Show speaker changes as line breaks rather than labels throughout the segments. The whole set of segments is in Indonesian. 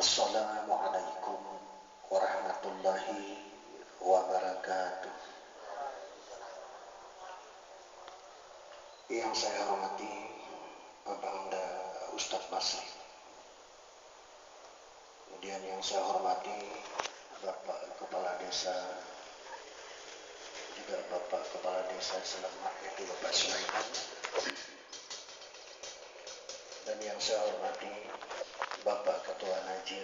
Assalamualaikum warahmatullahi wabarakatuh. Yang saya hormati Babangda Ustadz Basri. Kemudian yang saya hormati Bapak Kepala Desa, juga Bapak Kepala Desa Selamat, yaitu Bapak Sulaiman. Dan yang saya hormati Bapak Ketua Najir,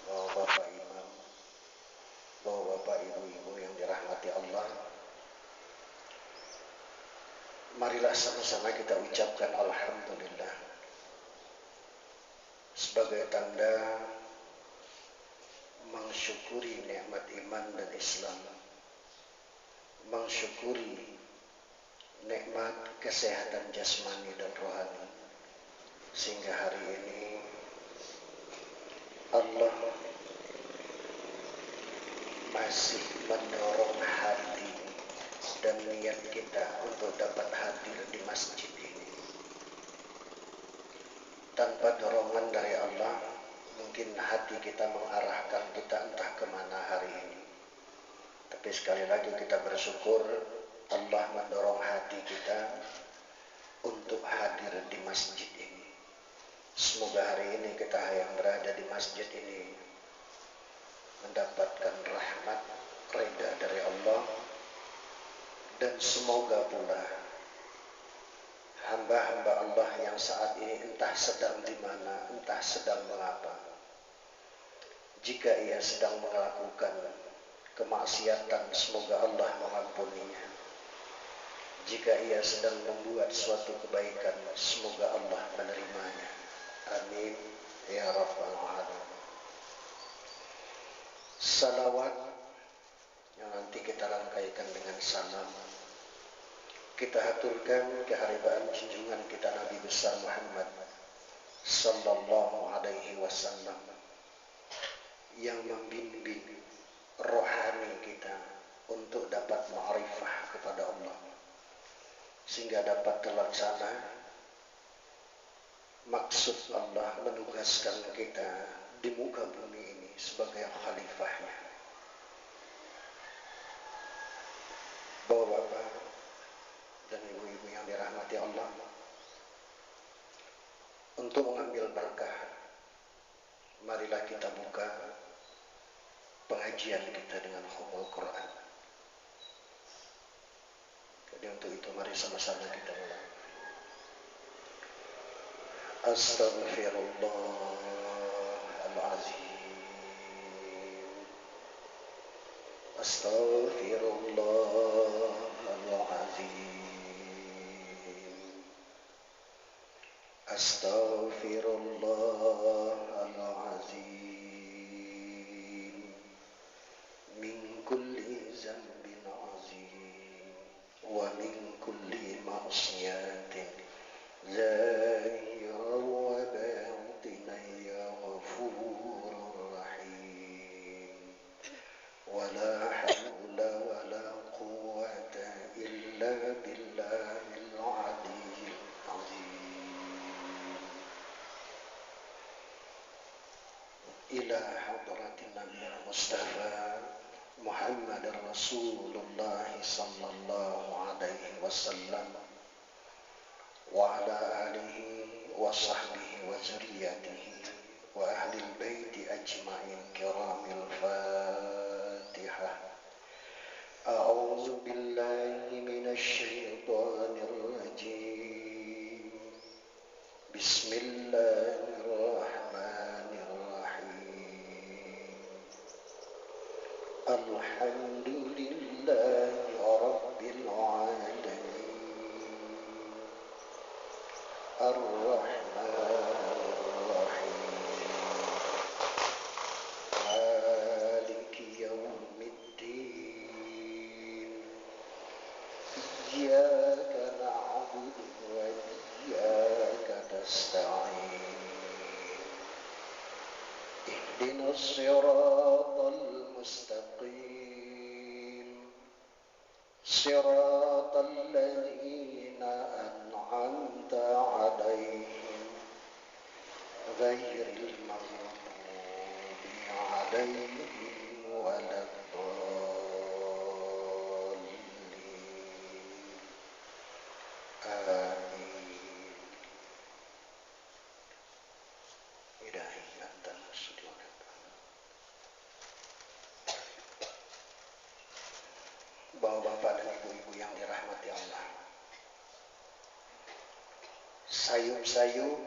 Bapak Imam, Bapak Ibu-Ibu yang dirahmati Allah. Marilah sama-sama kita ucapkan Alhamdulillah sebagai tanda mensyukuri nikmat iman dan Islam, mensyukuri nikmat kesehatan jasmani dan rohani, sehingga hari ini Allah masih mendorong hati dan niat kita untuk dapat hadir di masjid ini. Tanpa dorongan dari Allah, mungkin hati kita mengarahkan kita entah kemana hari ini. Tapi sekali lagi kita bersyukur Allah mendorong hati kita untuk hadir di masjid ini. Semoga hari ini kita yang berada di masjid ini mendapatkan rahmat, reda dari Allah. Dan semoga pula hamba-hamba Allah yang saat ini entah sedang di mana, entah sedang mengapa, jika ia sedang melakukan kemaksiatan, semoga Allah mengampuninya. Jika ia sedang membuat suatu kebaikan, semoga Allah menerimanya. Amin ya rabbal alamin. Salawat yang nanti kita rangkaikan dengan salam, kita haturkan keharibaan junjungan kita Nabi besar Muhammad sallallahu alaihi wasallam yang membimbing rohani kita untuk dapat ma'rifah kepada Allah, sehingga dapat terlaksana maksud Allah menugaskan kita di muka bumi ini sebagai khalifahnya. Bapak-bapak dan ibu-ibu yang dirahmati Allah, untuk mengambil berkah, marilah kita buka pengajian kita dengan khumul Quran. Jadi untuk itu mari sama-sama kita mulai. Astaghfirullahaladzim, Astaghfirullahaladzim, Astaghfirullahaladzim, min kulli zambin azim, wa min kulli ma'siyatin zahira wa batina ya ghafurur rahim, wa la hawla wa la quwwata illa billahil aliyyil azim. Ila hadratin Nabi Mustafa Muhammad Rasulullah sallallahu alaihi wasallam wa ala alihi wa sahbihi wa zuriyatihi wa ahlil baiti ajma'in kiramil Fatihah. A'udzu billahi minasy syaithanir rajim. Bismillahirrahmanirrahim. Alhamdulillahi rabbil alamin. Ar-Rahmanir-Rahim, Maliki Yawmiddin, Iyyaka na'budu wa iyyaka nasta'in, Ihdinas siratal mustaqim, Siratal ladzina an'amta 'alaihim ghairil maghdubi عليهم ولا الضالين آمين. إلهي أنت المستجيب. Bapak-bapak dan ibu-ibu yang dirahmati Allah, sayup-sayup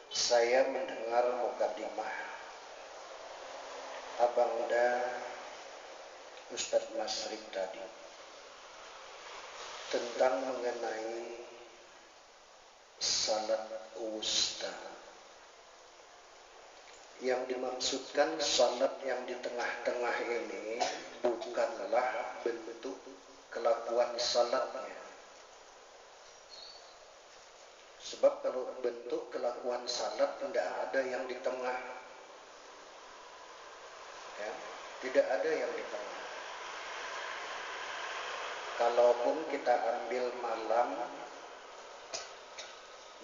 saya mendengar mukadimah Abangda Ustadz Masrib tadi tentang mengenai salat wusta. Yang dimaksudkan salat yang di tengah-tengah ini bukanlah bentuk kelakuan salatnya. Sebab kalau bentuk kelakuan salat tidak ada yang di tengah, ya, tidak ada yang di tengah. Kalaupun kita ambil malam,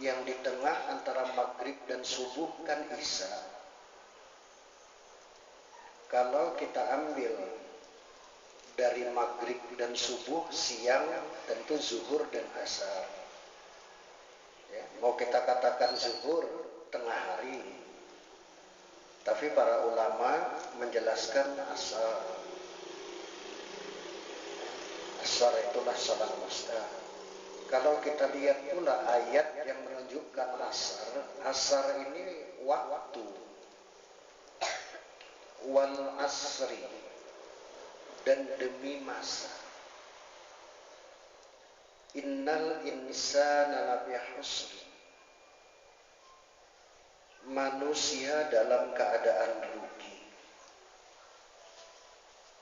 yang di tengah antara maghrib dan subuh kan isya. Kalau kita ambil dari maghrib dan subuh, siang tentu zuhur dan asar. Ya, mau kita katakan zuhur tengah hari, tapi para ulama menjelaskan asar. Asar itulah salat wusta. Kalau kita lihat pula ayat yang menunjukkan asar, asar ini waktu. Wal asri, dan demi masa. Innal insana lafi khusr, manusia dalam keadaan rugi.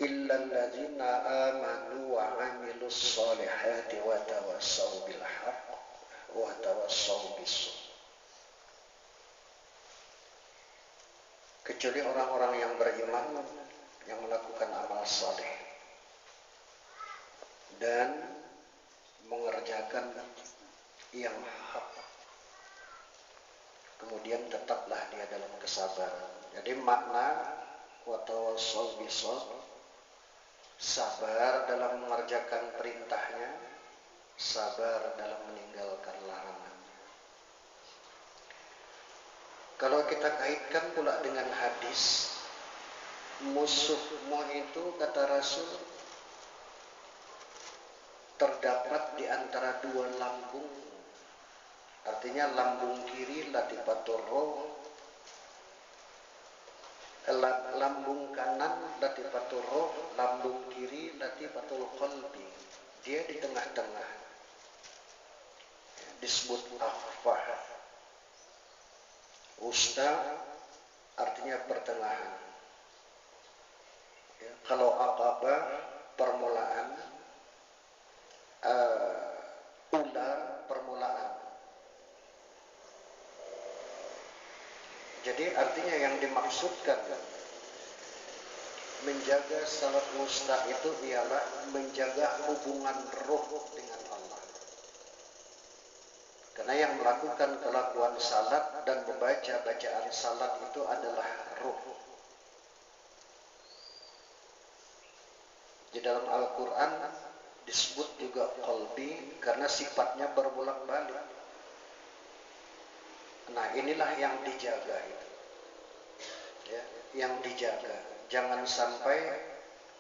Illal ladzina amanu wa 'amilus sholihati wa tawassaw bil haqq wa tawassaw bis sabr. Kecuali orang-orang yang beriman, yang melakukan amal saleh dan mengerjakan yang hak, kemudian tetaplah dia dalam kesabaran. Jadi makna wa tawassaw bis sabr, sabar dalam mengerjakan perintahnya, sabar dalam meninggalkan larangan. Kalau kita kaitkan pula dengan hadis, musuhmu itu kata Rasul terdapat di antara dua lambung. Artinya lambung kiri latifatur roh, lambung kanan latifatur roh, lambung kiri latifatul qalbi. Dia di tengah-tengah, disebut afah. Wusta artinya pertengahan. Ya, kalau aqabah permulaan, ula permulaan. Jadi artinya yang dimaksudkan menjaga salat wusta itu ialah menjaga hubungan roh dengan Allah. Karena yang melakukan kelakuan salat dan membaca bacaan salat itu adalah ruh. Di dalam Al-Quran disebut juga qalbi karena sifatnya berbolak-balik. Nah, inilah yang dijaga itu. Ya, yang dijaga. Jangan sampai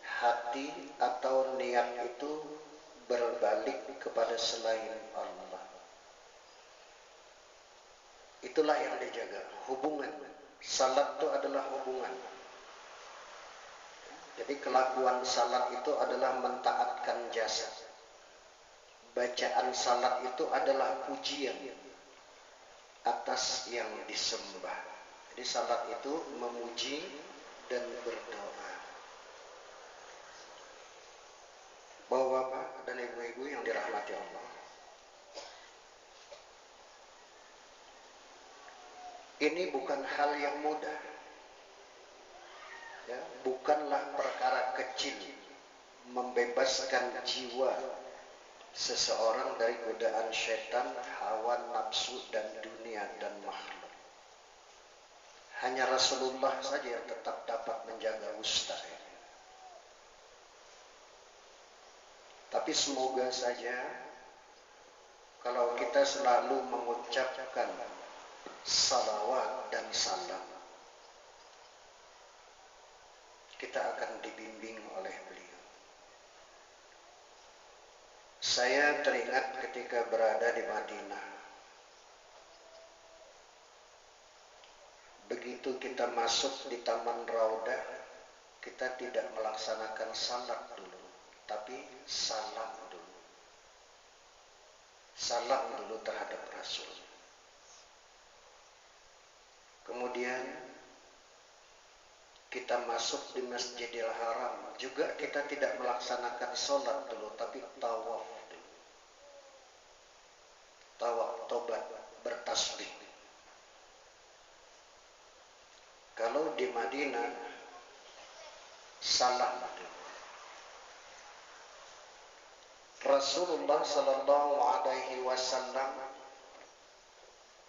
hati atau niat itu berbalik kepada selain Allah. Itulah yang dijaga, hubungan. Salat itu adalah hubungan. Jadi kelakuan salat itu adalah mentaatkan jasa. Bacaan salat itu adalah pujian atas yang disembah. Jadi salat itu memuji dan berdoa. Bapak-bapak dan ibu-ibu yang dirahmati Allah, ini bukan hal yang mudah, ya, bukanlah perkara kecil membebaskan jiwa seseorang dari godaan syaitan, hawa nafsu dan dunia dan makhluk. Hanya Rasulullah saja yang tetap dapat menjaga wusta ini. Tapi semoga saja kalau kita selalu mengucapkan salawat dan salam, kita akan dibimbing oleh beliau. Saya teringat ketika berada di Madinah. Begitu kita masuk di Taman Raudah, kita tidak melaksanakan salat dulu, tapi salam dulu. Salam dulu terhadap Rasul. Kemudian kita masuk di Masjidil Haram, juga kita tidak melaksanakan salat dulu, tapi tawaf dulu. Tawaf, tobat, bertasbih. Kalau di Madinah, salam dulu. Rasulullah Sallallahu Alaihi Wasallam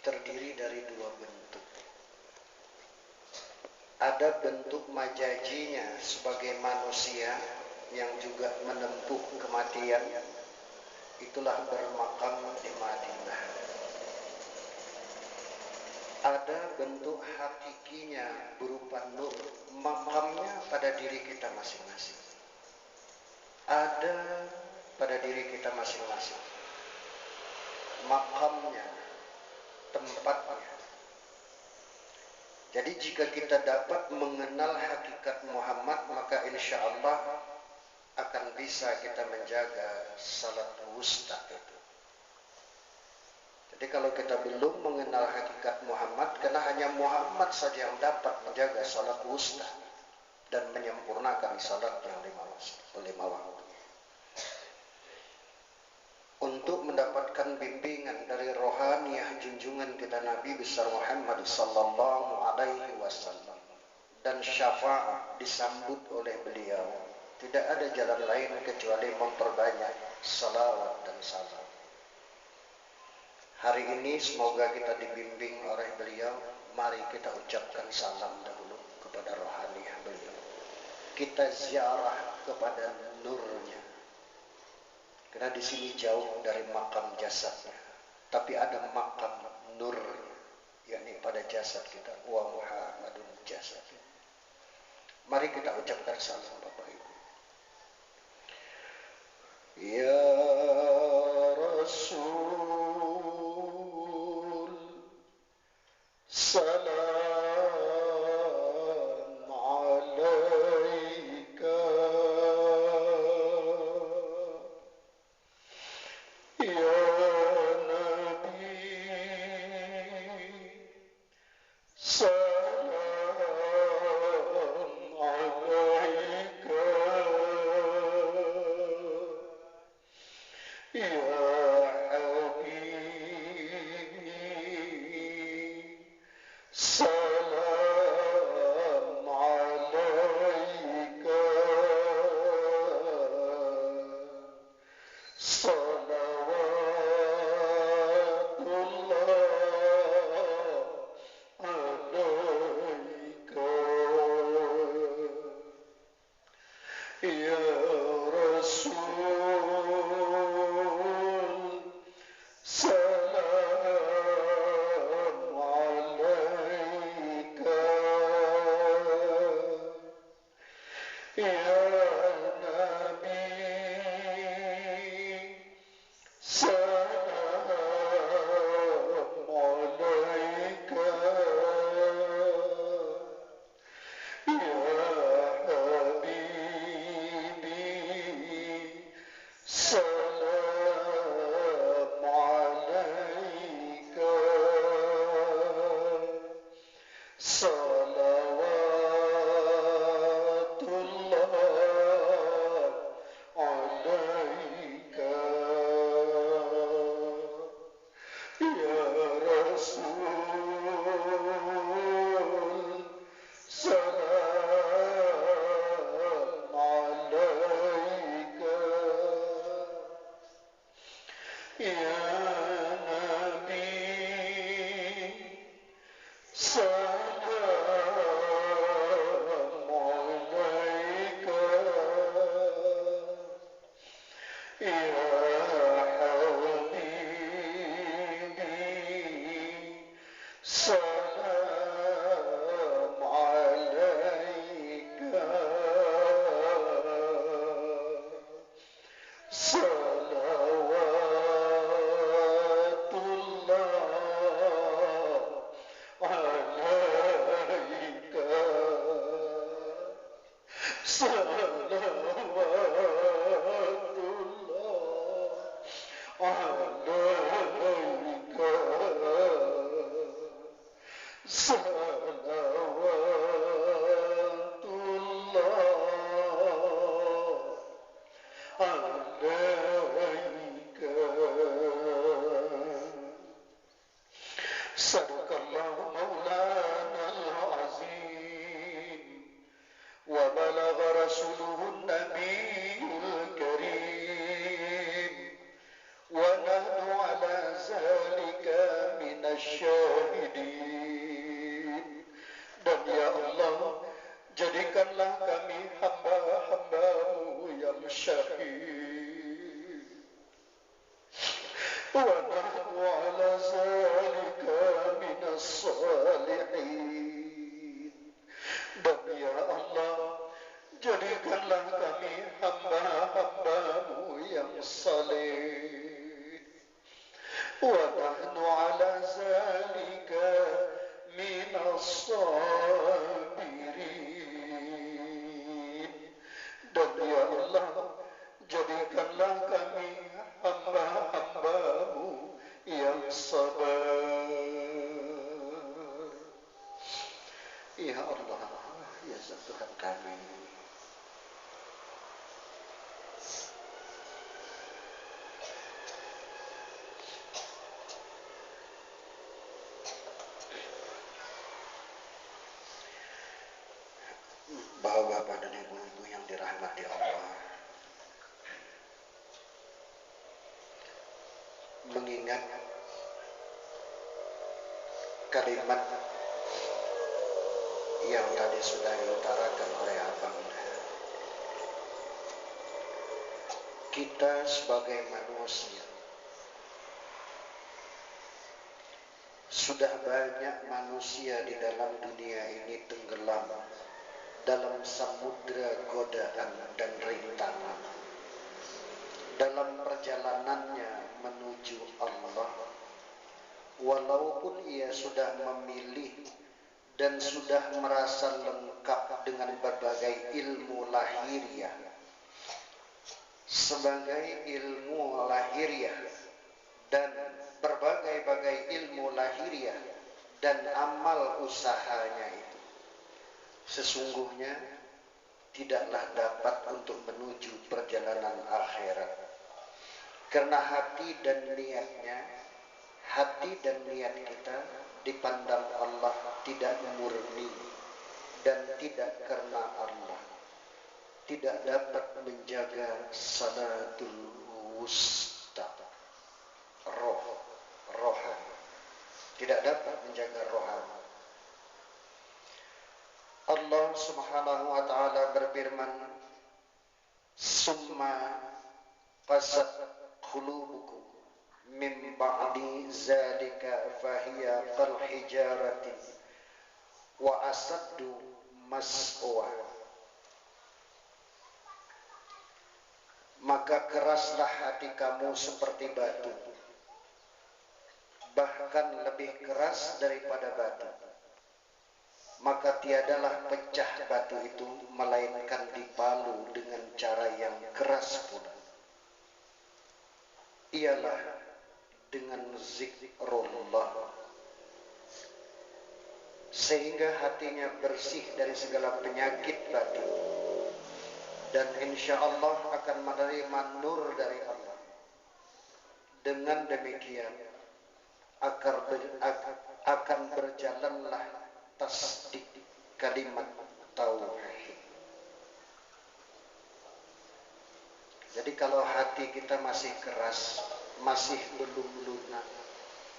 terdiri dari dua bentuk. Ada bentuk majajinya sebagai manusia yang juga menempuh kematian. Itulah bermakam di Madinah. Ada bentuk hakikinya berupa nur, makamnya pada diri kita masing-masing. Ada pada diri kita masing-masing. Makamnya, tempatnya. Jadi jika kita dapat mengenal hakikat Muhammad, maka insya Allah akan bisa kita menjaga salat wusta itu. Jadi kalau kita belum mengenal hakikat Muhammad, karena hanya Muhammad saja yang dapat menjaga salat wusta dan menyempurnakan salat yang lima waktu. Untuk mendapatkan bimbingan dari rohaniyah junjungan kita Nabi besar Muhammad Sallallahu Alaihi Wasallam dan syafaat disambut oleh beliau, tidak ada jalan lain kecuali memperbanyak salawat dan salam. Hari ini semoga kita dibimbing oleh beliau. Mari kita ucapkan salam dahulu kepada rohaniyah beliau. Kita ziarah kepada nurnya. Karena di sini jauh dari makam jasadnya, tapi ada makam nur, yakni pada jasad kita. Wa Muhammadun jasad. Mari kita ucapkan salam Bapak Ibu. Ya Rasul, salam alaika. Ya Nabi, salam alaika. Ya Habib, salam alaika. Ya Rasul, salam alaika. Ya Nabi, salam alaika. Salam alaika. Salawatullah alaika. Ya Rasul, salam alaika. Ya Nabi, salam Sadaqallahu maulana al-azim wa balagha rasuluhu nabiyul karim wa nahnu ala zalika minasy syahidin. Dan ya Allah, jadikanlah kami hamba-hambamu yang syahid. Wa nahnu ala zalika minas salihin. Dan ya Allah, jadikanlah kami hamba-hambamu yang saleh. Wa nahnu ala zalika minas sabirin. Dan ya Allah, jadikanlah kami hamba-hambamu yang sabar. Ya Allah, ya Tuhan kami, Bapak-bapak dan ibu-ibu yang dirahmati Allah, mengingat kalimat yang tadi sudah diutarakan oleh Abang, kita sebagai manusia, sudah banyak manusia di dalam dunia ini tenggelam dalam samudra godaan dan rintangan dalam perjalanannya menuju Allah. Walaupun ia sudah memilih dan sudah merasa lengkap dengan berbagai ilmu lahiriah, sebagai ilmu lahiriah dan berbagai-bagai ilmu lahiriah dan amal usahanya itu sesungguhnya tidaklah dapat untuk menuju perjalanan akhirat, karena hati dan niat kita dipandang Allah tidak murni dan tidak karena Allah, tidak dapat menjaga salatul wusta, rohani, tidak dapat menjaga rohani. Allah Subhanahu wa taala berfirman, "Summa qasat qulubukum min ba'di zalika fahiya kal hijarati wa asaddu mas'wa." Maka keraslah hati kamu seperti batu, bahkan lebih keras daripada batu. Maka tiadalah pecah batu itu melainkan dipalu dengan cara yang keras pula, ialah dengan zikrullah, sehingga hatinya bersih dari segala penyakit batin, dan insya Allah akan menerima nur dari Allah. Dengan demikian akan berjalanlah tasdik kalimat tauhid. Jadi kalau hati kita masih keras, masih belum lunak,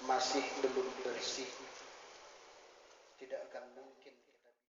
masih belum bersih, tidak akan